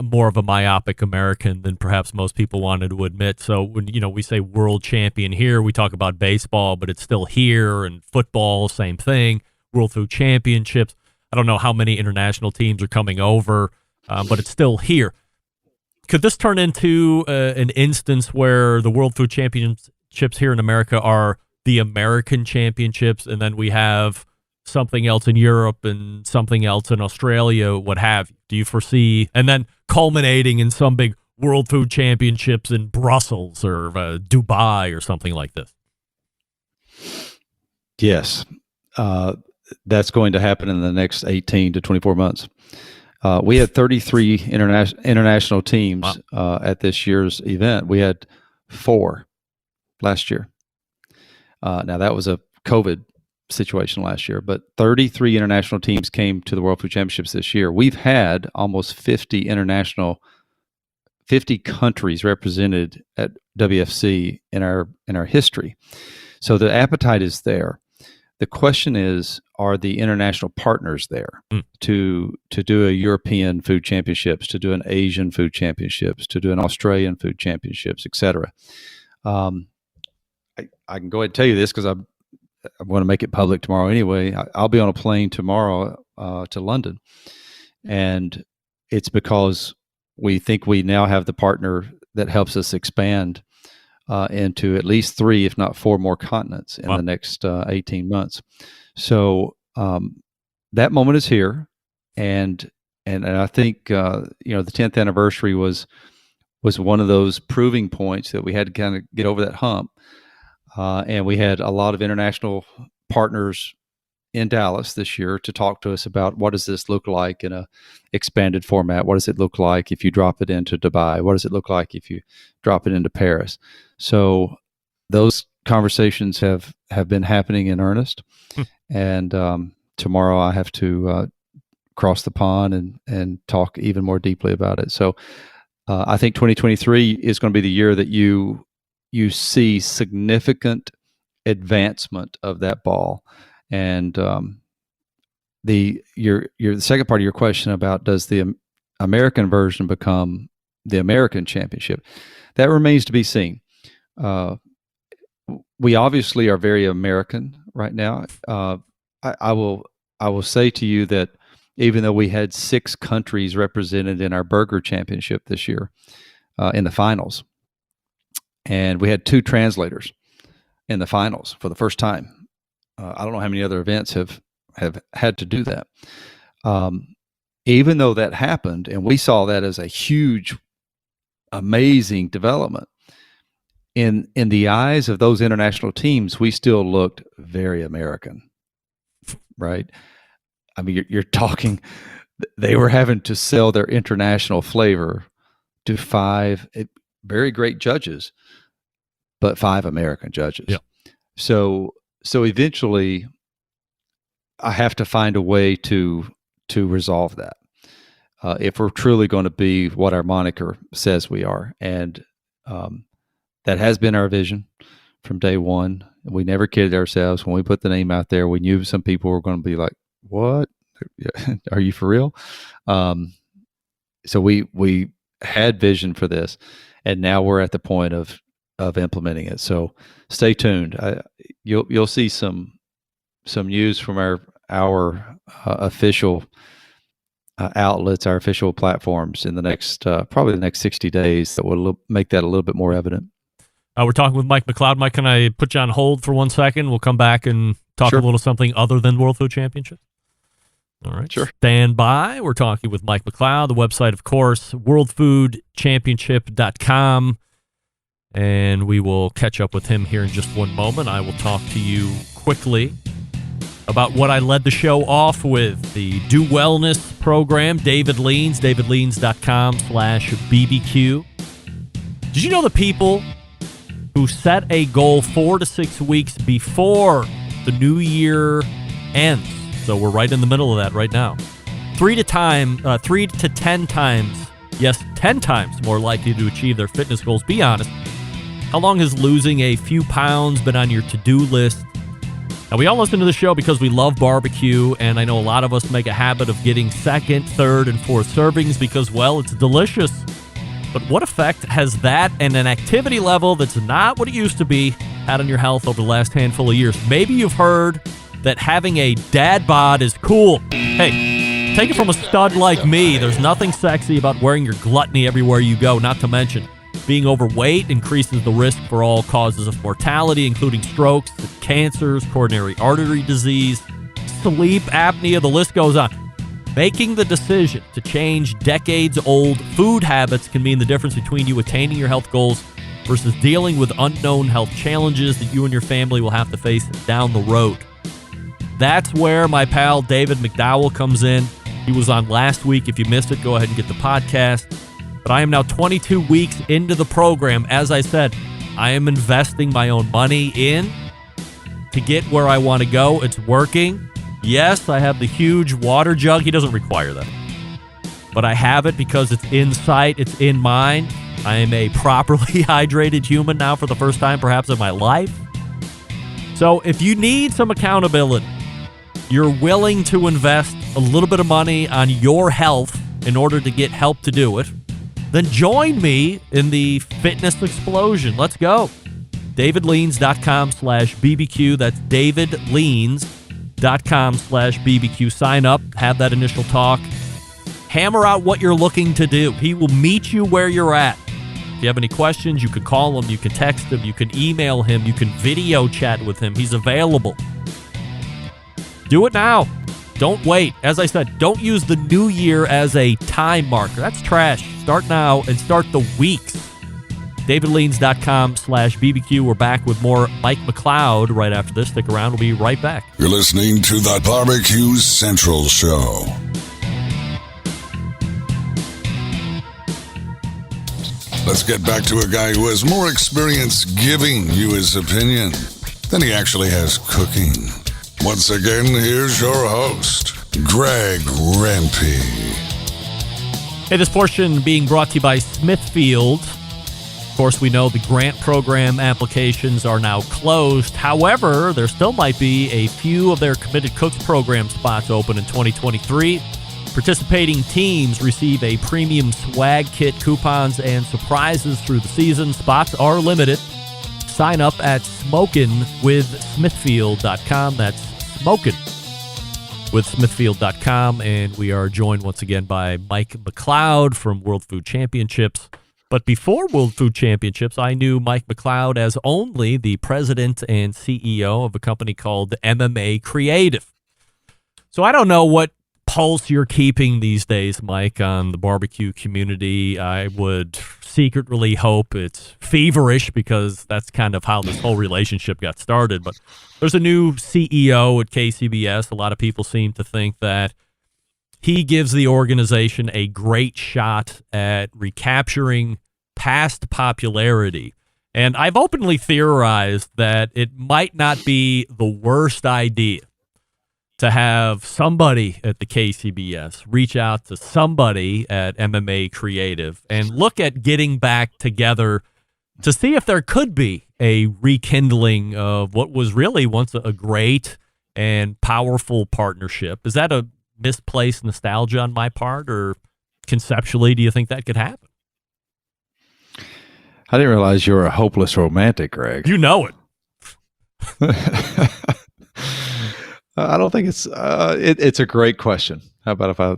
more of a myopic American than perhaps most people wanted to admit. So when we say world champion here, we talk about baseball, but it's still here, and football, same thing. World Food Championships. I don't know how many international teams are coming over, but it's still here. Could this turn into an instance where the World Food Championships here in America are the American Championships, and then we have something else in Europe and something else in Australia, what have you? Do you foresee, and then culminating in some big World Food Championships in Brussels or Dubai or something like this? Yes. That's going to happen in the next 18 to 24 months. We had 33 international teams at this year's event. We had 4 last year. Now, that was a COVID situation last year, but 33 international teams came to the World Food Championships this year. We've had almost 50 countries represented at WFC in our history. So the appetite is there. The question is, are the international partners there to do a European Food Championships, to do an Asian Food Championships, to do an Australian Food Championships, etc.? I can go ahead and tell you this because I'm going to make it public tomorrow anyway. I'll be on a plane tomorrow to London, and it's because we think we now have the partner that helps us expand into at least 3, if not 4 more continents in the next 18 months. So that moment is here, and I think the 10th anniversary was one of those proving points that we had to kind of get over that hump, and we had a lot of international partners in Dallas this year to talk to us about what does this look like in a expanded format? What does it look like if you drop it into Dubai? What does it look like if you drop it into Paris? So those conversations have been happening in earnest. And tomorrow I have to cross the pond and talk even more deeply about it. So I think 2023 is going to be the year that you see significant advancement of that ball. And the second part of your question about does the American version become the American Championship, that remains to be seen. We obviously are very American right now. I will say to you that even though we had 6 countries represented in our Burger Championship this year in the finals, and we had 2 translators in the finals for the first time. I don't know how many other events have had to do that. Even though that happened, and we saw that as a huge, amazing development, in the eyes of those international teams, we still looked very American, right? I mean, you're talking, they were having to sell their international flavor to 5 very great judges, but 5 American judges. Yeah. So eventually I have to find a way to resolve that. If we're truly going to be what our moniker says we are. And that has been our vision from day one. We never kidded ourselves. When we put the name out there, we knew some people were going to be like, what? Are you for real? So we had vision for this, and now we're at the point of implementing it. So stay tuned. You'll see some news from our official outlets, our official platforms in the next probably the next 60 days that will make that a little bit more evident. We're talking with Mike McCloud. Mike, can I put you on hold for 1 second? We'll come back and talk a little something other than World Food Championship. All right. Sure. Stand by. We're talking with Mike McCloud. The website, of course, worldfoodchampionship.com. And we will catch up with him here in just one moment. I will talk to you quickly about what I led the show off with, the Do Wellness program, David Leans, davidleans.com/BBQ. Did you know the people who set a goal 4 to 6 weeks before the new year ends? So we're right in the middle of that right now. 3 to 10 times, yes, 10 times more likely to achieve their fitness goals. Be honest. How long has losing a few pounds been on your to-do list? Now, we all listen to the show because we love barbecue, and I know a lot of us make a habit of getting second, third, and fourth servings because, well, it's delicious. But what effect has that and an activity level that's not what it used to be had on your health over the last handful of years? Maybe you've heard that having a dad bod is cool. Hey, take it from a stud like me. There's nothing sexy about wearing your gluttony everywhere you go, not to mention being overweight increases the risk for all causes of mortality, including strokes, cancers, coronary artery disease, sleep apnea, the list goes on. Making the decision to change decades-old food habits can mean the difference between you attaining your health goals versus dealing with unknown health challenges that you and your family will have to face down the road. That's where my pal David McDowell comes in. He was on last week. If you missed it, go ahead and get the podcast. But I am now 22 weeks into the program. As I said, I am investing my own money in to get where I want to go. It's working. Yes, I have the huge water jug. He doesn't require that. But I have it because it's in sight. It's in mind. I am a properly hydrated human now for the first time perhaps in my life. So if you need some accountability, you're willing to invest a little bit of money on your health in order to get help to do it, then join me in the fitness explosion. Let's go. davidleans.com/BBQ. That's davidleans.com/BBQ. Sign up, have that initial talk, hammer out what you're looking to do. He will meet you where you're at. If you have any questions, you can call him, you can text him, you can email him, you can video chat with him. He's available. Do it now. Don't wait. As I said, don't use the new year as a time marker. That's trash. Start now and start the weeks. davidleans.com/BBQ. We're back with more Mike McCloud right after this. Stick around. We'll be right back. You're listening to the Barbecue Central Show. Let's get back to a guy who has more experience giving you his opinion than he actually has cooking. Once again, here's your host, Greg Rempe. Hey, this portion being brought to you by Smithfield. Of course, we know the grant program applications are now closed. However, there still might be a few of their Committed Cooks program spots open in 2023. Participating teams receive a premium swag kit, coupons, and surprises through the season. Spots are limited. Sign up at smokinwithsmithfield.com. That's smokinwithsmithfield.com. And we are joined once again by Mike McCloud from World Food Championships. But before World Food Championships, I knew Mike McCloud as only the president and CEO of a company called MMA Creative. So I don't know what pulse you're keeping these days, Mike, on the barbecue community. I would secretly hope it's feverish because that's kind of how this whole relationship got started. But there's a new CEO at KCBS. A lot of people seem to think that he gives the organization a great shot at recapturing past popularity. And I've openly theorized that it might not be the worst idea to have somebody at the KCBS reach out to somebody at MMA Creative and look at getting back together to see if there could be a rekindling of what was really once a great and powerful partnership. Is that a misplaced nostalgia on my part, or conceptually, do you think that could happen? I didn't realize you were a hopeless romantic, Greg. You know it. I don't think it's a great question. How about if I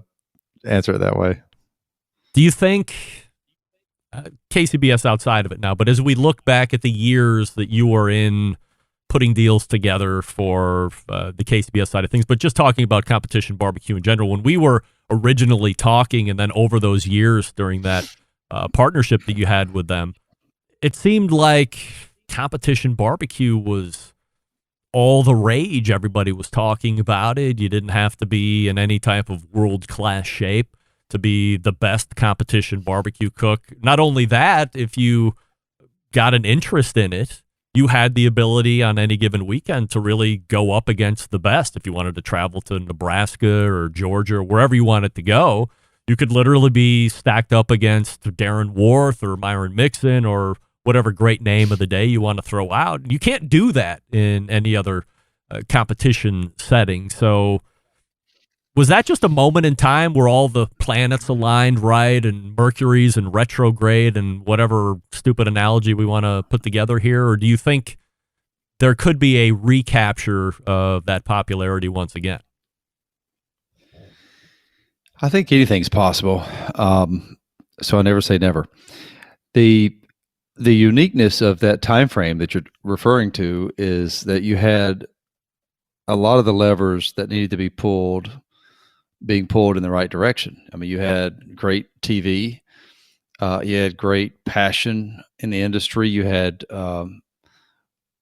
answer it that way? Do you think KCBS outside of it now, but as we look back at the years that you were in putting deals together for the KCBS side of things, but just talking about Competition Barbecue in general, when we were originally talking and then over those years during that partnership that you had with them, it seemed like Competition Barbecue was all the rage. Everybody was talking about it. You didn't have to be in any type of world-class shape to be the best competition barbecue cook. Not only that, if you got an interest in it, you had the ability on any given weekend to really go up against the best. If you wanted to travel to Nebraska or Georgia or wherever you wanted to go, you could literally be stacked up against Darren Worth or Myron Mixon or whatever great name of the day you want to throw out. You can't do that in any other competition setting. So was that just a moment in time where all the planets aligned right and Mercury's in retrograde and whatever stupid analogy we want to put together here? Or do you think there could be a recapture of that popularity once again? I think anything's possible. So I never say never. The uniqueness of that time frame that you're referring to is that you had a lot of the levers that needed to be pulled being pulled in the right direction. I mean, you had great TV, you had great passion in the industry, you had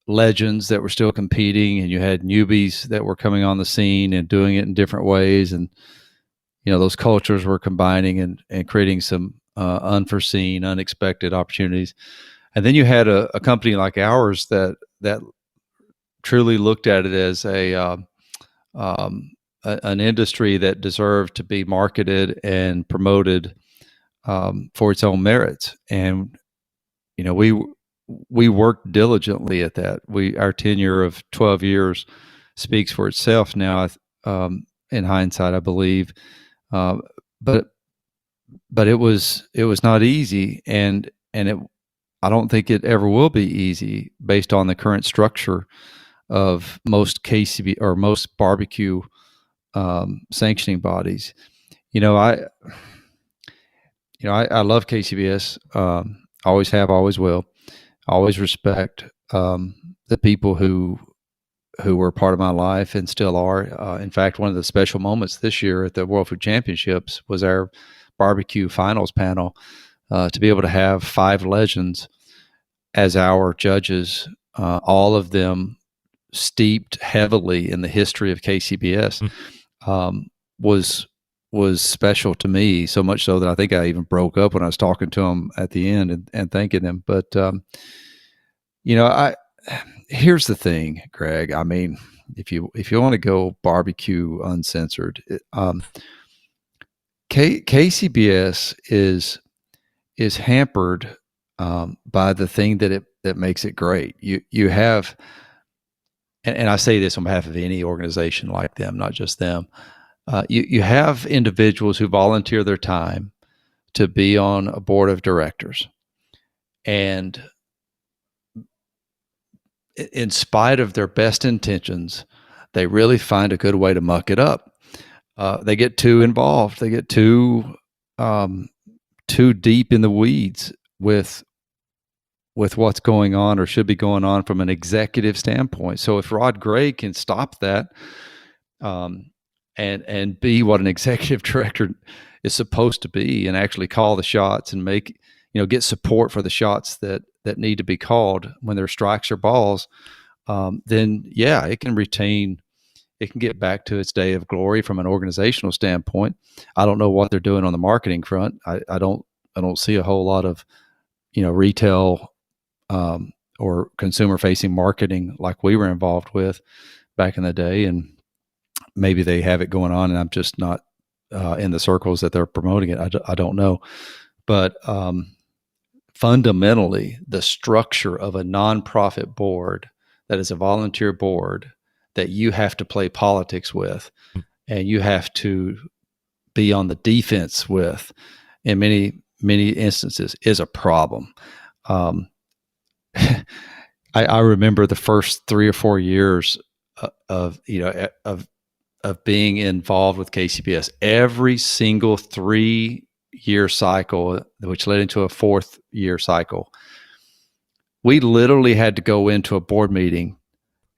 legends that were still competing, and you had newbies that were coming on the scene and doing it in different ways. And, you know, those cultures were combining and creating some unforeseen, unexpected opportunities. And then you had a company like ours that truly looked at it as an industry that deserved to be marketed and promoted for its own merits. And, you know, we worked diligently at that. Our tenure of 12 years speaks for itself now, in hindsight, I believe. But it was not easy, and I don't think it ever will be easy based on the current structure of most KCB or most barbecue sanctioning bodies. I love KCBS. Always have, always will. Always respect the people who were part of my life and still are. In fact, one of the special moments this year at the World Food Championships was our barbecue finals panel, to be able to have 5 legends as our judges, all of them steeped heavily in the history of KCBS, was special to me, so much so that I think I even broke up when I was talking to them at the end and thanking them. But, here's the thing, Greg. I mean, if you want to go barbecue uncensored, KCBS is hampered by the thing that makes it great. You have, and I say this on behalf of any organization like them, not just them. You have individuals who volunteer their time to be on a board of directors, and in spite of their best intentions, they really find a good way to muck it up. They get too involved. They get too deep in the weeds with what's going on or should be going on from an executive standpoint. So if Rod Gray can stop that, and be what an executive director is supposed to be, and actually call the shots and get support for the shots that need to be called when there's strikes or balls, then yeah, it can get back to its day of glory from an organizational standpoint. I don't know what they're doing on the marketing front. I don't see a whole lot of, retail or consumer facing marketing like we were involved with back in the day. And maybe they have it going on and I'm just not in the circles that they're promoting it. I don't know. But fundamentally, the structure of a nonprofit board that is a volunteer board that you have to play politics with, and you have to be on the defense with in many instances is a problem. I remember the first 3 or 4 years of being involved with KCBS. Every single 3-year cycle, which led into a 4th-year cycle, we literally had to go into a board meeting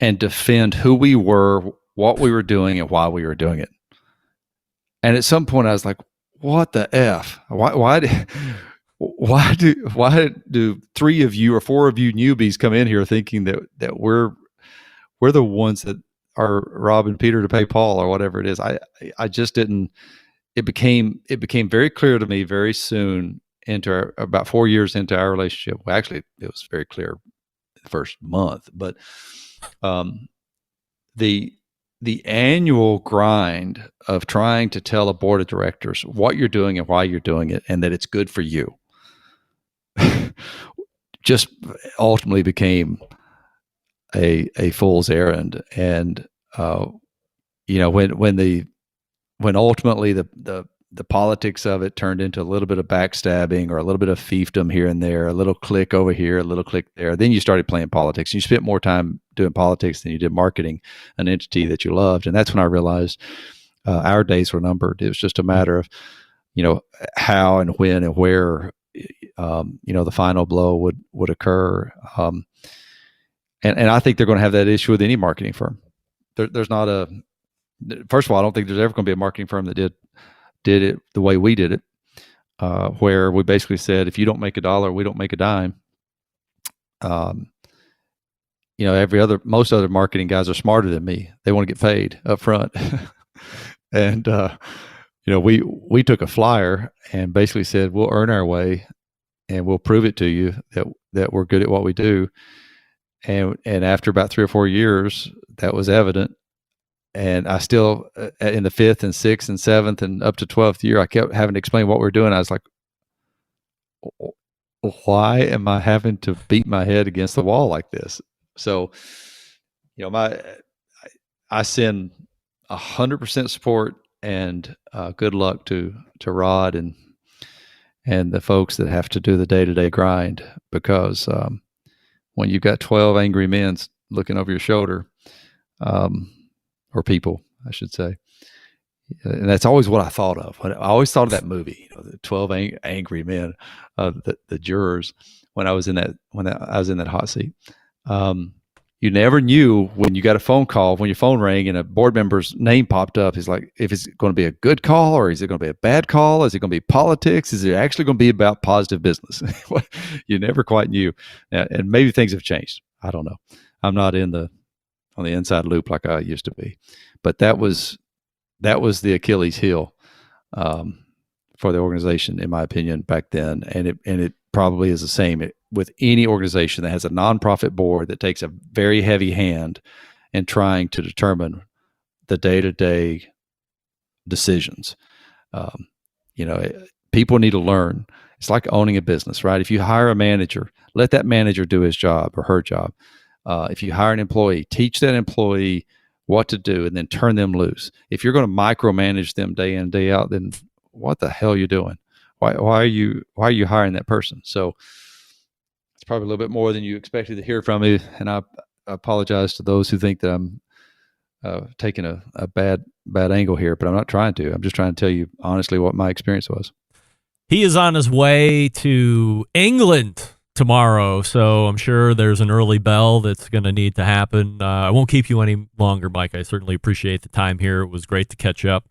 and defend who we were, what we were doing, and why we were doing it. And at some point, I was like, "What the f? Why do 3 of you or 4 of you newbies come in here thinking that we're the ones that are robbing Peter to pay Paul or whatever it is?" I just didn't. It became very clear to me very soon about 4 years into our relationship. Well, actually, it was very clear the first month, but the annual grind of trying to tell a board of directors what you're doing and why you're doing it, and that it's good for you, just ultimately became a fool's errand. And when ultimately the politics of it turned into a little bit of backstabbing or a little bit of fiefdom here and there, a little click over here, a little click there, then you started playing politics. You spent more time doing politics than you did marketing an entity that you loved. And that's when I realized our days were numbered. It was just a matter of, how and when and where, the final blow would occur. And I think they're going to have that issue with any marketing firm. There's not first of all, I don't think there's ever going to be a marketing firm that did it the way we did it, where we basically said, if you don't make $1, we don't make a dime. Most other marketing guys are smarter than me. They want to get paid up front. And, we took a flyer and basically said, we'll earn our way and we'll prove it to you that we're good at what we do. And after about 3 or 4 years, that was evident. And I still, in the 5th and 6th and 7th and up to 12th year, I kept having to explain what we're doing. I was like, why am I having to beat my head against the wall like this? So, I send 100% support and good luck to Rod and the folks that have to do the day-to-day grind, because when you've got 12 angry men looking over your shoulder, or people, I should say. And that's always what I thought of. I always thought of that movie, the 12 Angry Men, the jurors, when I was in that hot seat. You never knew when you got a phone call, when your phone rang and a board member's name popped up. He's like, if it's going to be a good call or is it going to be a bad call? Is it going to be politics? Is it actually going to be about positive business? You never quite knew. And maybe things have changed. I don't know. I'm not on the inside loop like I used to be, but that was the Achilles heel for the organization, in my opinion, back then. And it probably is the same with any organization that has a nonprofit board that takes a very heavy hand in trying to determine the day-to-day decisions. People need to learn. It's like owning a business, right? If you hire a manager, let that manager do his job or her job. If you hire an employee, teach that employee what to do and then turn them loose. If you're going to micromanage them day in, day out, then what the hell are you doing? Why are you hiring that person? So it's probably a little bit more than you expected to hear from me. And I apologize to those who think that I'm taking a bad angle here, but I'm not trying to. I'm just trying to tell you honestly what my experience was. He is on his way to England tomorrow, so I'm sure there's an early bell that's going to need to happen. I won't keep you any longer, Mike. I certainly appreciate the time here. It was great to catch up.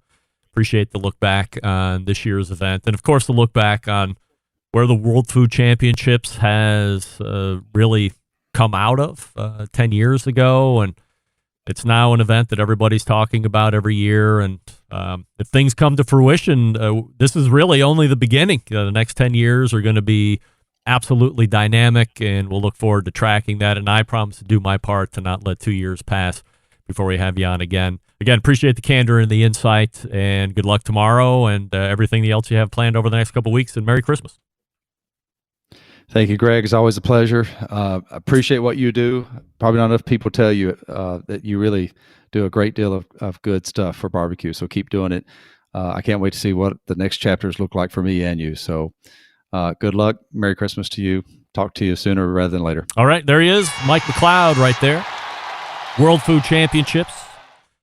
Appreciate the look back on this year's event, and of course the look back on where the World Food Championships has really come out of 10 years ago, and it's now an event that everybody's talking about every year. And if things come to fruition, this is really only the beginning. The next 10 years are going to be absolutely dynamic, and we'll look forward to tracking that. And I promise to do my part to not let 2 years pass before we have you on again. Again, appreciate the candor and the insight, and good luck tomorrow and everything else you have planned over the next couple of weeks. And Merry Christmas. Thank you, Greg. It's always a pleasure. Appreciate what you do. Probably not enough people tell you that you really do a great deal of good stuff for barbecue. So keep doing it. I can't wait to see what the next chapters look like for me and you. So good luck. Merry Christmas to you. Talk to you sooner rather than later. All right, there he is, Mike McCloud right there. World Food Championships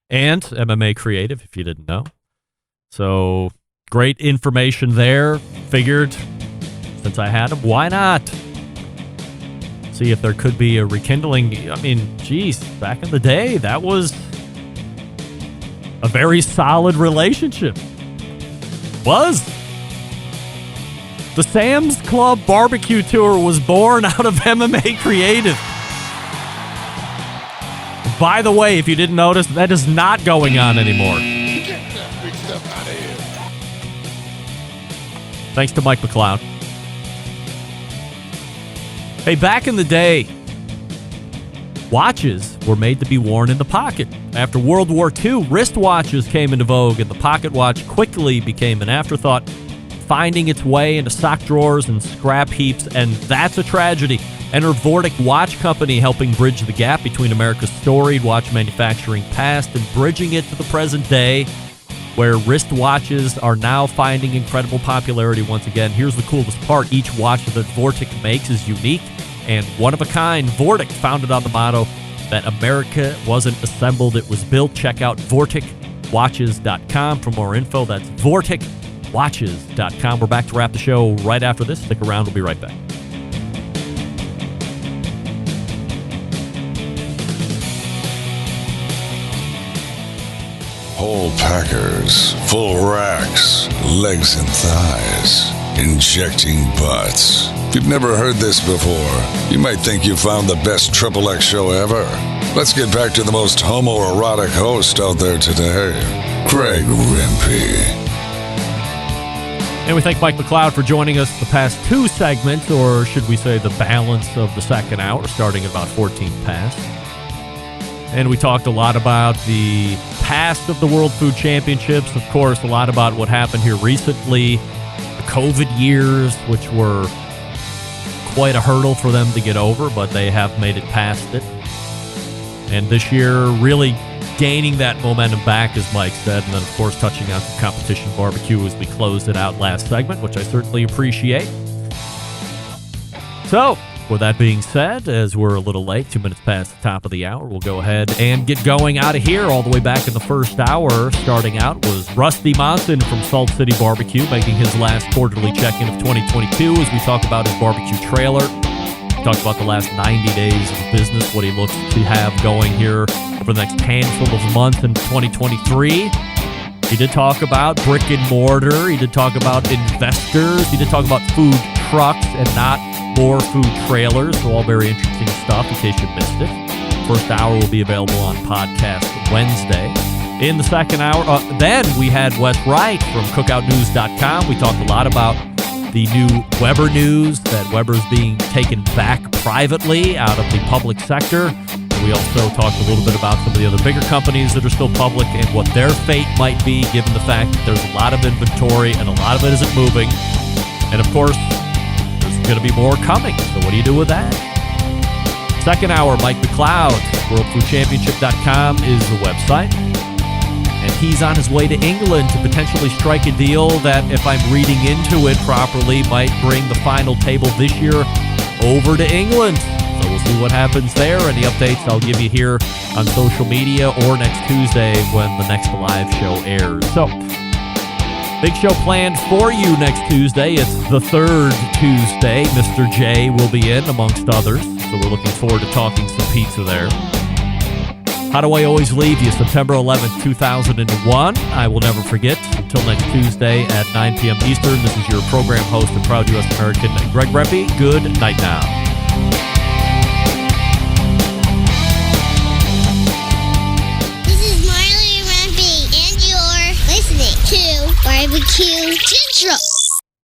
and MMA Creative, if you didn't know. So great information there. Figured since I had him, why not? See if there could be a rekindling. I mean, geez, back in the day, that was a very solid relationship. Was. The Sam's Club Barbecue Tour was born out of MMA Creative. By the way, if you didn't notice, that is not going on anymore. Get that big stuff out of here. Thanks to Mike McCloud. Hey, back in the day, watches were made to be worn in the pocket. After World War II, wristwatches came into vogue, and the pocket watch quickly became an afterthought, finding its way into sock drawers and scrap heaps, and that's a tragedy. Enter Vortic Watch Company, helping bridge the gap between America's storied watch manufacturing past and bridging it to the present day, where wristwatches are now finding incredible popularity once again. Here's the coolest part. Each watch that Vortic makes is unique and one of a kind. Vortic, founded on the motto that America wasn't assembled, it was built. Check out VorticWatches.com for more info. That's VorticWatches.com. We're back to wrap the show right after this. Stick around. We'll be right back. Whole packers, full racks, legs and thighs, injecting butts. If you've never heard this before, you might think you found the best XXX show ever. Let's get back to the most homoerotic host out there today, Greg Rempe. And we thank Mike McCloud for joining us the past two segments, or should we say the balance of the second hour, starting at about 14 past. And we talked a lot about the past of the World Food Championships. Of course, a lot about what happened here recently, the COVID years, which were quite a hurdle for them to get over, but they have made it past it. And this year, really gaining that momentum back, as Mike said, and then, of course, touching on some competition barbecue as we closed it out last segment, which I certainly appreciate. So, with that being said, as we're a little late, 2 minutes past the top of the hour, we'll go ahead and get going out of here. All the way back in the first hour, starting out, was Rusty Monson from Salt City Barbecue, making his last quarterly check-in of 2022 as we talk about his barbecue trailer. Talk about the last 90 days of business, what he looks to have going here over the next handful of months in 2023. He did talk about brick and mortar. He did talk about investors. He did talk about food trucks and not more food trailers. So all very interesting stuff in case you missed it. First hour will be available on podcast Wednesday. In the second hour, then we had Wes Wright from cookoutnews.com. We talked a lot about the new Weber news, that Weber's being taken back privately out of the public sector. And we also talked a little bit about some of the other bigger companies that are still public and what their fate might be, given the fact that there's a lot of inventory and a lot of it isn't moving. And of course, there's going to be more coming. So what do you do with that? Second hour, Mike McCloud, WorldFoodChampionship.com is the website. And he's on his way to England to potentially strike a deal that, if I'm reading into it properly, might bring the final table this year over to England. So we'll see what happens there. Any updates I'll give you here on social media or next Tuesday when the next live show airs. So, big show planned for you next Tuesday. It's the third Tuesday. Mr. J will be in, amongst others. So we're looking forward to talking some pizza there. How do I always leave you? September 11th, 2001. I will never forget. Until next Tuesday at 9 p.m. Eastern, this is your program host and proud U.S. American, Greg Rempe. Good night now. This is Marley Rempe, and you're listening to Barbecue Central.